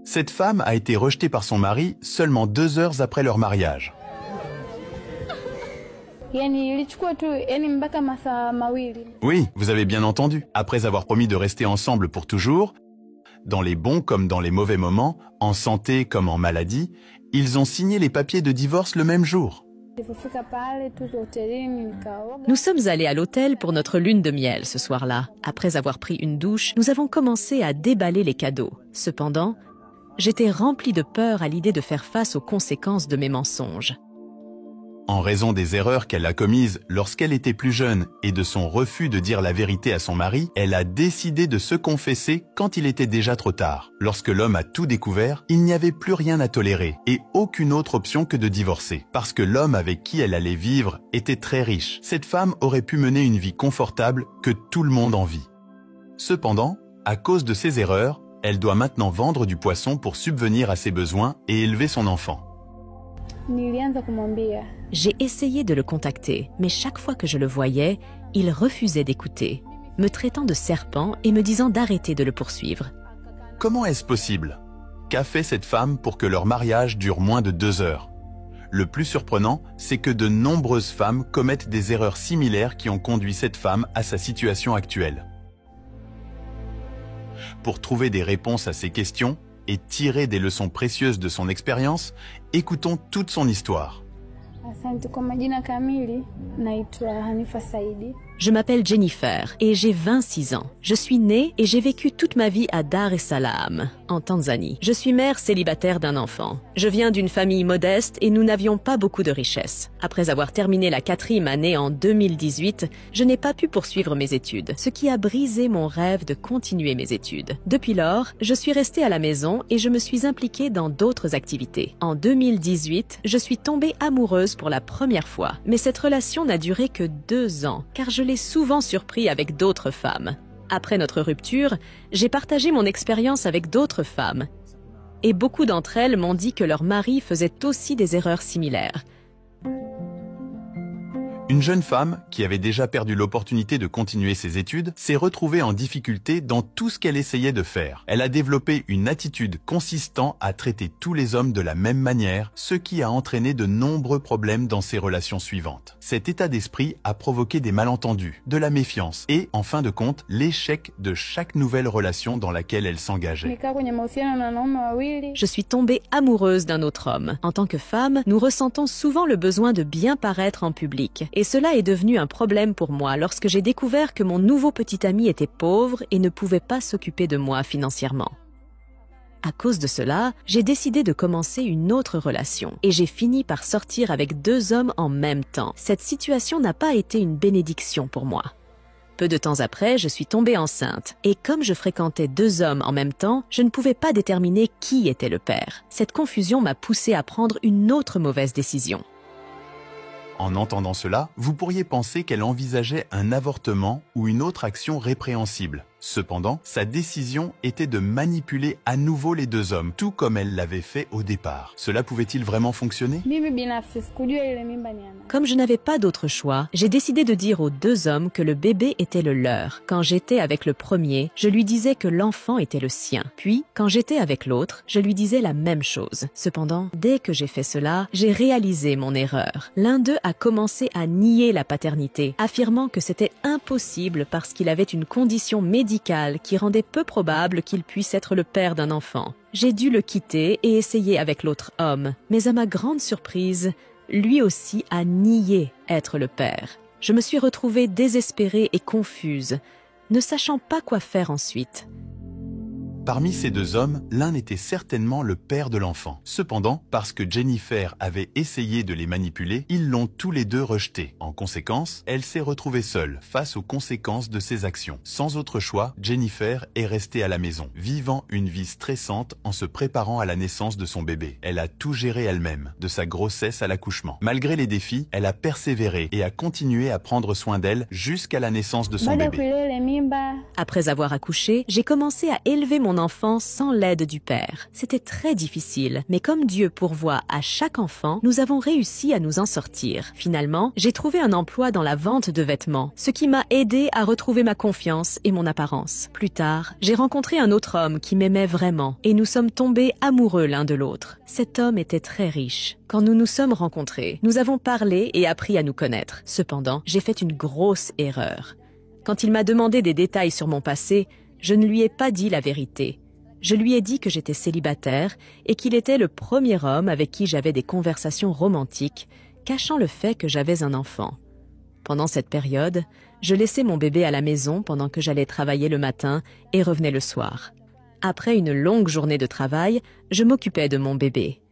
Cette femme a été rejetée par son mari seulement 2 heures après leur mariage. Oui, vous avez bien entendu. Après avoir promis de rester ensemble pour toujours, dans les bons comme dans les mauvais moments, en santé comme en maladie, ils ont signé les papiers de divorce le même jour. Nous sommes allés à l'hôtel pour notre lune de miel ce soir-là. Après avoir pris une douche, nous avons commencé à déballer les cadeaux. Cependant, j'étais remplie de peur à l'idée de faire face aux conséquences de mes mensonges. En raison des erreurs qu'elle a commises lorsqu'elle était plus jeune et de son refus de dire la vérité à son mari, elle a décidé de se confesser quand il était déjà trop tard. Lorsque l'homme a tout découvert, il n'y avait plus rien à tolérer et aucune autre option que de divorcer. Parce que l'homme avec qui elle allait vivre était très riche. Cette femme aurait pu mener une vie confortable que tout le monde envie. Cependant, à cause de ses erreurs, elle doit maintenant vendre du poisson pour subvenir à ses besoins et élever son enfant. J'ai essayé de le contacter, mais chaque fois que je le voyais, il refusait d'écouter, me traitant de serpent et me disant d'arrêter de le poursuivre. Comment est-ce possible? Qu'a fait cette femme pour que leur mariage dure moins de 2 heures? Le plus surprenant, c'est que de nombreuses femmes commettent des erreurs similaires qui ont conduit cette femme à sa situation actuelle. Pour trouver des réponses à ces questions et tirer des leçons précieuses de son expérience, écoutons toute son histoire. Je m'appelle Jennifer et j'ai 26 ans. Je suis née et j'ai vécu toute ma vie à Dar es Salaam, en Tanzanie. Je suis mère célibataire d'un enfant. Je viens d'une famille modeste et nous n'avions pas beaucoup de richesses. Après avoir terminé la 4e année en 2018, je n'ai pas pu poursuivre mes études, ce qui a brisé mon rêve de continuer mes études. Depuis lors, je suis restée à la maison et je me suis impliquée dans d'autres activités. En 2018, je suis tombée amoureuse pour la première fois, mais cette relation n'a duré que 2 ans, car je l'ai souvent surpris avec d'autres femmes. Après notre rupture, j'ai partagé mon expérience avec d'autres femmes. Et beaucoup d'entre elles m'ont dit que leur mari faisait aussi des erreurs similaires. Une jeune femme, qui avait déjà perdu l'opportunité de continuer ses études, s'est retrouvée en difficulté dans tout ce qu'elle essayait de faire. Elle a développé une attitude consistant à traiter tous les hommes de la même manière, ce qui a entraîné de nombreux problèmes dans ses relations suivantes. Cet état d'esprit a provoqué des malentendus, de la méfiance et, en fin de compte, l'échec de chaque nouvelle relation dans laquelle elle s'engageait. Je suis tombée amoureuse d'un autre homme. En tant que femme, nous ressentons souvent le besoin de bien paraître en public. Et cela est devenu un problème pour moi lorsque j'ai découvert que mon nouveau petit ami était pauvre et ne pouvait pas s'occuper de moi financièrement. À cause de cela, j'ai décidé de commencer une autre relation et j'ai fini par sortir avec 2 hommes en même temps. Cette situation n'a pas été une bénédiction pour moi. Peu de temps après, je suis tombée enceinte et comme je fréquentais 2 hommes en même temps, je ne pouvais pas déterminer qui était le père. Cette confusion m'a poussée à prendre une autre mauvaise décision. En entendant cela, vous pourriez penser qu'elle envisageait un avortement ou une autre action répréhensible. Cependant, sa décision était de manipuler à nouveau les 2 hommes, tout comme elle l'avait fait au départ. Cela pouvait-il vraiment fonctionner? Comme je n'avais pas d'autre choix, j'ai décidé de dire aux 2 hommes que le bébé était le leur. Quand j'étais avec le premier, je lui disais que l'enfant était le sien. Puis, quand j'étais avec l'autre, je lui disais la même chose. Cependant, dès que j'ai fait cela, j'ai réalisé mon erreur. L'un d'eux a commencé à nier la paternité, affirmant que c'était impossible parce qu'il avait une condition médicale qui rendait peu probable qu'il puisse être le père d'un enfant. J'ai dû le quitter et essayer avec l'autre homme, mais à ma grande surprise, lui aussi a nié être le père. Je me suis retrouvée désespérée et confuse, ne sachant pas quoi faire ensuite. Parmi ces 2 hommes, l'un était certainement le père de l'enfant. Cependant, parce que Jennifer avait essayé de les manipuler, ils l'ont tous les 2 rejeté. En conséquence, elle s'est retrouvée seule face aux conséquences de ses actions. Sans autre choix, Jennifer est restée à la maison, vivant une vie stressante en se préparant à la naissance de son bébé. Elle a tout géré elle-même, de sa grossesse à l'accouchement. Malgré les défis, elle a persévéré et a continué à prendre soin d'elle jusqu'à la naissance de son bébé. Après avoir accouché, j'ai commencé à élever mon mon enfant sans l'aide du père. C'était très difficile, mais comme Dieu pourvoit à chaque enfant, nous avons réussi à nous en sortir. Finalement, j'ai trouvé un emploi dans la vente de vêtements, ce qui m'a aidé à retrouver ma confiance et mon apparence. Plus tard, j'ai rencontré un autre homme qui m'aimait vraiment et nous sommes tombés amoureux l'un de l'autre. Cet homme était très riche. Quand nous nous sommes rencontrés, nous avons parlé et appris à nous connaître. Cependant, j'ai fait une grosse erreur. Quand il m'a demandé des détails sur mon passé, je ne lui ai pas dit la vérité. Je lui ai dit que j'étais célibataire et qu'il était le premier homme avec qui j'avais des conversations romantiques, cachant le fait que j'avais un enfant. Pendant cette période, je laissais mon bébé à la maison pendant que j'allais travailler le matin et revenais le soir. Après une longue journée de travail, je m'occupais de mon bébé.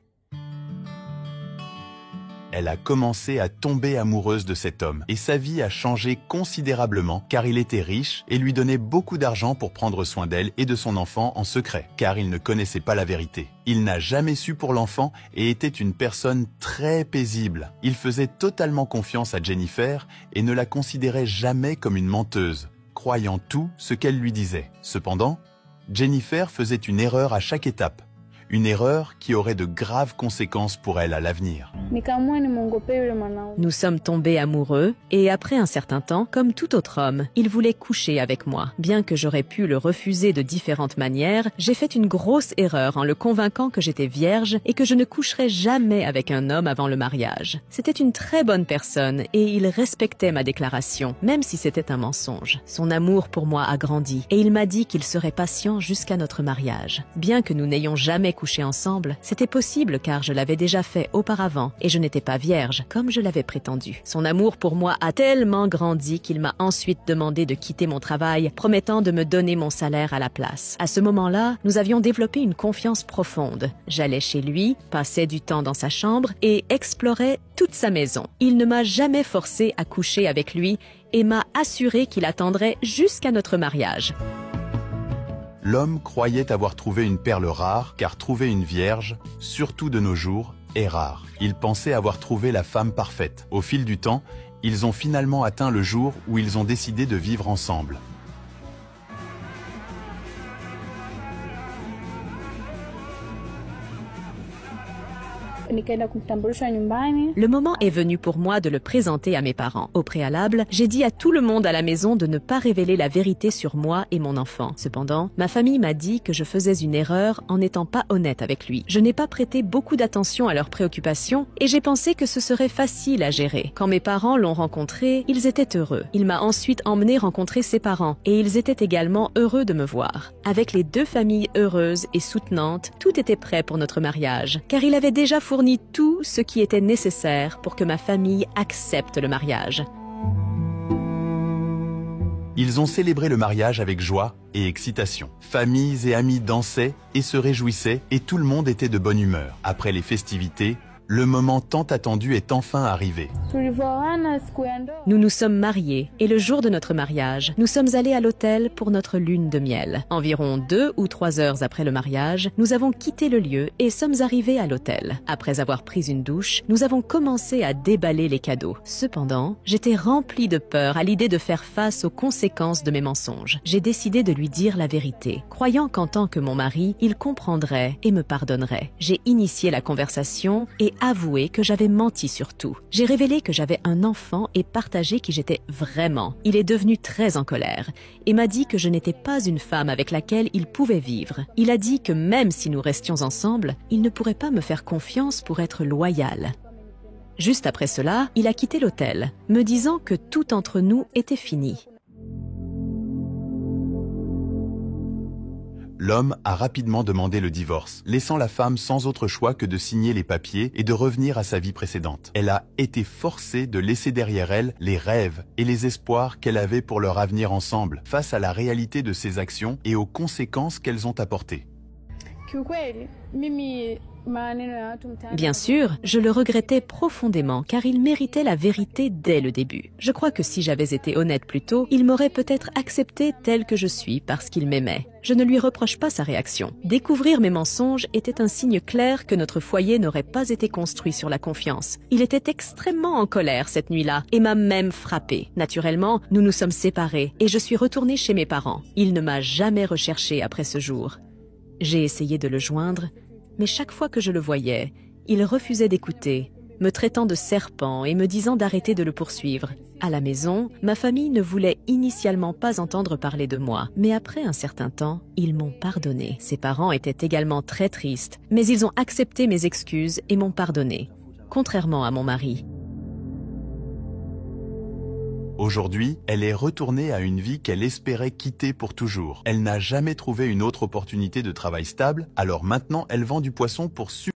Elle a commencé à tomber amoureuse de cet homme et sa vie a changé considérablement car il était riche et lui donnait beaucoup d'argent pour prendre soin d'elle et de son enfant en secret car il ne connaissait pas la vérité. Il n'a jamais su pour l'enfant et était une personne très paisible. Il faisait totalement confiance à Jennifer et ne la considérait jamais comme une menteuse, croyant tout ce qu'elle lui disait. Cependant, Jennifer faisait une erreur à chaque étape. Une erreur qui aurait de graves conséquences pour elle à l'avenir. Nous sommes tombés amoureux et après un certain temps, comme tout autre homme, il voulait coucher avec moi. Bien que j'aurais pu le refuser de différentes manières, j'ai fait une grosse erreur en le convainquant que j'étais vierge et que je ne coucherais jamais avec un homme avant le mariage. C'était une très bonne personne et il respectait ma déclaration, même si c'était un mensonge. Son amour pour moi a grandi et il m'a dit qu'il serait patient jusqu'à notre mariage. Bien que nous n'ayons jamais couché ensemble, c'était possible car je l'avais déjà fait auparavant et je n'étais pas vierge, comme je l'avais prétendu. Son amour pour moi a tellement grandi qu'il m'a ensuite demandé de quitter mon travail, promettant de me donner mon salaire à la place. À ce moment-là, nous avions développé une confiance profonde. J'allais chez lui, passais du temps dans sa chambre et explorais toute sa maison. Il ne m'a jamais forcé à coucher avec lui et m'a assuré qu'il attendrait jusqu'à notre mariage. L'homme croyait avoir trouvé une perle rare, car trouver une vierge, surtout de nos jours, est rare. Il pensait avoir trouvé la femme parfaite. Au fil du temps, ils ont finalement atteint le jour où ils ont décidé de vivre ensemble. Le moment est venu pour moi de le présenter à mes parents. Au préalable, j'ai dit à tout le monde à la maison de ne pas révéler la vérité sur moi et mon enfant. Cependant, ma famille m'a dit que je faisais une erreur en n'étant pas honnête avec lui. Je n'ai pas prêté beaucoup d'attention à leurs préoccupations et j'ai pensé que ce serait facile à gérer. Quand mes parents l'ont rencontré, ils étaient heureux. Il m'a ensuite emmené rencontrer ses parents et ils étaient également heureux de me voir. Avec les deux familles heureuses et soutenantes, tout était prêt pour notre mariage, car il avait déjà fourni tout ce qui était nécessaire pour que ma famille accepte le mariage. Ils ont célébré le mariage avec joie et excitation. Familles et amis dansaient et se réjouissaient et tout le monde était de bonne humeur. Après les festivités, le moment tant attendu est enfin arrivé. Nous nous sommes mariés et le jour de notre mariage, nous sommes allés à l'hôtel pour notre lune de miel. Environ 2 ou 3 heures après le mariage, nous avons quitté le lieu et sommes arrivés à l'hôtel. Après avoir pris une douche, nous avons commencé à déballer les cadeaux. Cependant, j'étais remplie de peur à l'idée de faire face aux conséquences de mes mensonges. J'ai décidé de lui dire la vérité, croyant qu'en tant que mon mari, il comprendrait et me pardonnerait. J'ai initié la conversation et avoué que j'avais menti sur tout. J'ai révélé que j'avais un enfant et partagé qui j'étais vraiment. Il est devenu très en colère et m'a dit que je n'étais pas une femme avec laquelle il pouvait vivre. Il a dit que même si nous restions ensemble, il ne pourrait pas me faire confiance pour être loyal. Juste après cela, il a quitté l'hôtel, me disant que tout entre nous était fini. L'homme a rapidement demandé le divorce, laissant la femme sans autre choix que de signer les papiers et de revenir à sa vie précédente. Elle a été forcée de laisser derrière elle les rêves et les espoirs qu'elle avait pour leur avenir ensemble, face à la réalité de ses actions et aux conséquences qu'elles ont apportées. Bien sûr, je le regrettais profondément car il méritait la vérité dès le début. Je crois que si j'avais été honnête plus tôt, il m'aurait peut-être accepté tel que je suis parce qu'il m'aimait. Je ne lui reproche pas sa réaction. Découvrir mes mensonges était un signe clair que notre foyer n'aurait pas été construit sur la confiance. Il était extrêmement en colère cette nuit-là et m'a même frappée. Naturellement, nous nous sommes séparés et je suis retournée chez mes parents. Il ne m'a jamais recherchée après ce jour. J'ai essayé de le joindre, mais chaque fois que je le voyais, il refusait d'écouter, me traitant de serpent et me disant d'arrêter de le poursuivre. À la maison, ma famille ne voulait initialement pas entendre parler de moi, mais après un certain temps, ils m'ont pardonné. Ses parents étaient également très tristes, mais ils ont accepté mes excuses et m'ont pardonné, contrairement à mon mari. Aujourd'hui, elle est retournée à une vie qu'elle espérait quitter pour toujours. Elle n'a jamais trouvé une autre opportunité de travail stable, alors maintenant elle vend du poisson pour